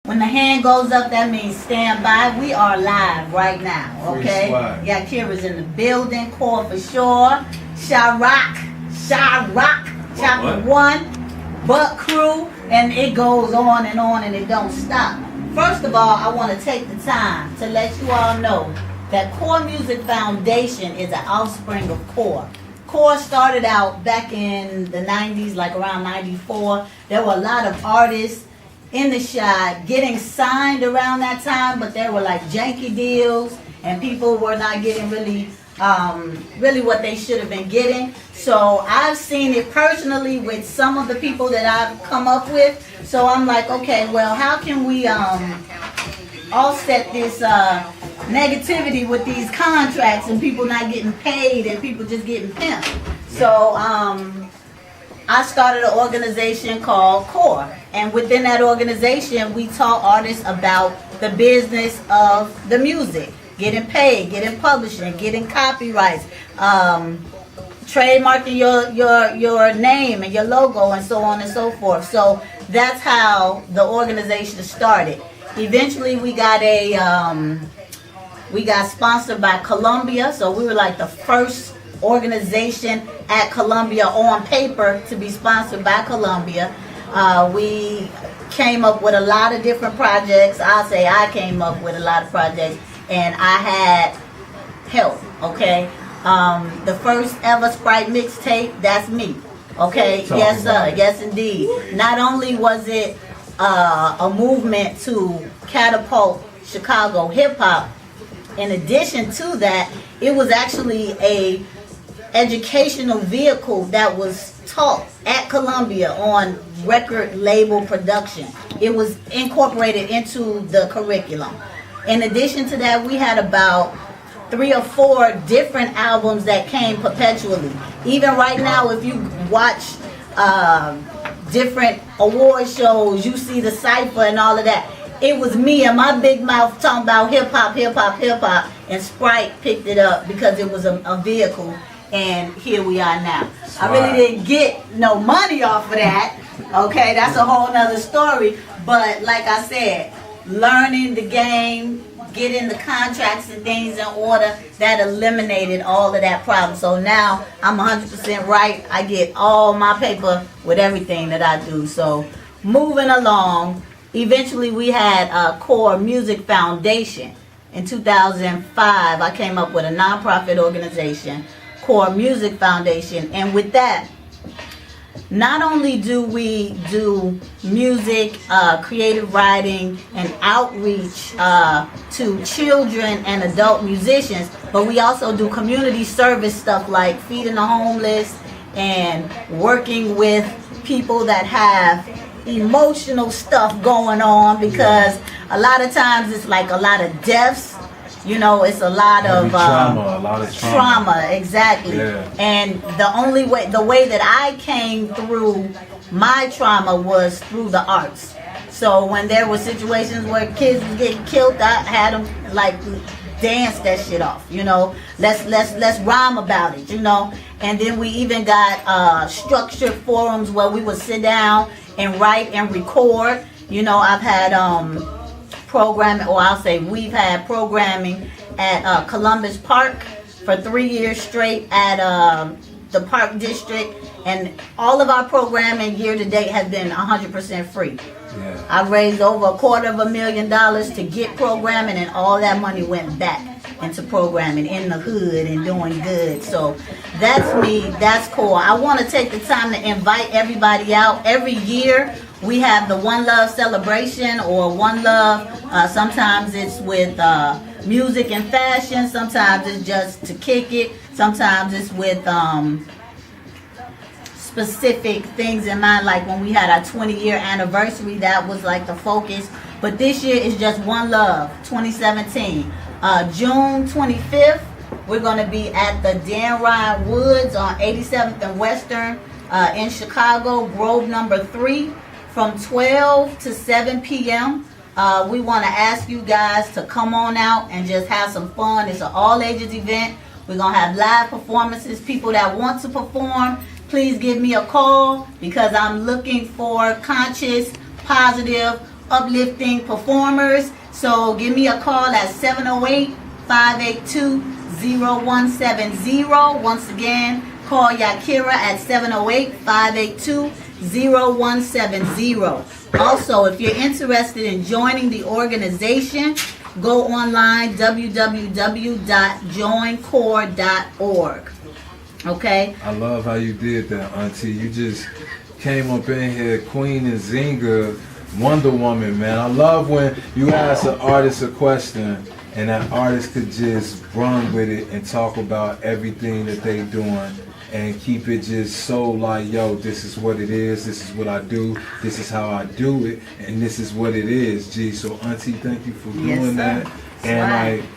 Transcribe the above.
When the hand goes up, that means stand by. We are live right now, okay? Yakira's in the building, core for sure. Sha-Rock, Chapter 1, Butt Crew, and it goes on and it don't stop. First of all, I want to take the time to let you all know that C.O.R.E Music Foundation is an offspring of C.O.R.E. C.O.R.E started out back in the 90s, like around 94. There were a lot of artists in the shot getting signed around that time, but there were like janky deals and people were not getting really what they should have been getting. So I've seen it personally with some of the people that I've come up with. So I'm like, okay, well, how can we offset this negativity with these contracts and people not getting paid and people just getting pimped? So I started an organization called C.O.R.E. And within that organization, we taught artists about the business of the music, getting paid, getting publishing, getting copyrights, trademarking your name and your logo and so on and so forth. So that's how the organization started. Eventually, we got sponsored by Columbia, so we were like the first organization at Columbia on paper to be sponsored by Columbia. We came up with a lot of different projects. I'll say I came up with a lot of projects, and I had help, okay? The first ever Sprite mixtape, that's me, okay? Yes, sir, yes, indeed. Not only was it a movement to catapult Chicago hip-hop, in addition to that, it was actually a educational vehicle that was taught at Columbia on record label production. It was incorporated into the curriculum. In addition to that, we had about 3 or 4 different albums that came perpetually. Even right now, if you watch different award shows, you see the cypher and all of that. It was me and my big mouth talking about hip hop, and Sprite picked it up because it was a vehicle. And here we are now. I really didn't get no money off of that. Okay, that's a whole nother story. But like I said, learning the game, getting the contracts and things in order, that eliminated all of that problem. So now I'm 100% right. I get all my paper with everything that I do. So moving along, eventually we had C.O.R.E Music Foundation. In 2005, I came up with a nonprofit organization, C.O.R.E Music Foundation, and with that, not only do we do music, creative writing, and outreach to children and adult musicians, but we also do community service stuff like feeding the homeless and working with people that have emotional stuff going on, because a lot of times it's like a lot of deaths. You know, it's a lot of trauma, exactly. Yeah. And the way that I came through my trauma was through the arts. So when there were situations where kids were getting killed, I had them like dance that shit off. You know, let's rhyme about it. You know, and then we even got structured forums where we would sit down and write and record. You know, I've had programming, or I'll say we've had programming at Columbus Park for 3 years straight at the Park District, and all of our programming year to date has been 100% free. Yeah. I've raised over $250,000 to get programming, and all that money went back into programming in the hood and doing good. So that's me, that's cool. I want to take the time to invite everybody out. Every year we have the One Love celebration, or One Love. Sometimes it's with music and fashion. Sometimes it's just to kick it. Sometimes it's with specific things in mind. Like when we had our 20-year anniversary, that was like the focus. But this year is just One Love 2017. June 25th, we're going to be at the Dan Ryan Woods on 87th and Western in Chicago, Grove number 3. From 12 to 7 p.m. We want to ask you guys to come on out and just have some fun. It's an all-ages event. We're going to have live performances. People that want to perform, please give me a call, because I'm looking for conscious, positive, uplifting performers. So give me a call at 708-582-0170. Once again, call Yakira at 708-582-0170. Also, if you're interested in joining the organization, go online, www.joincore.org. Okay? I love how you did that, Auntie. You just came up in here, Queen and Zinga, Wonder Woman, man. I love when you ask an artist a question and that artist could just run with it and talk about everything that they doing and keep it just so like, yo, this is what it is, this is what I do, this is how I do it, and this is what it is, G. So, Auntie, thank you for doing that. And like,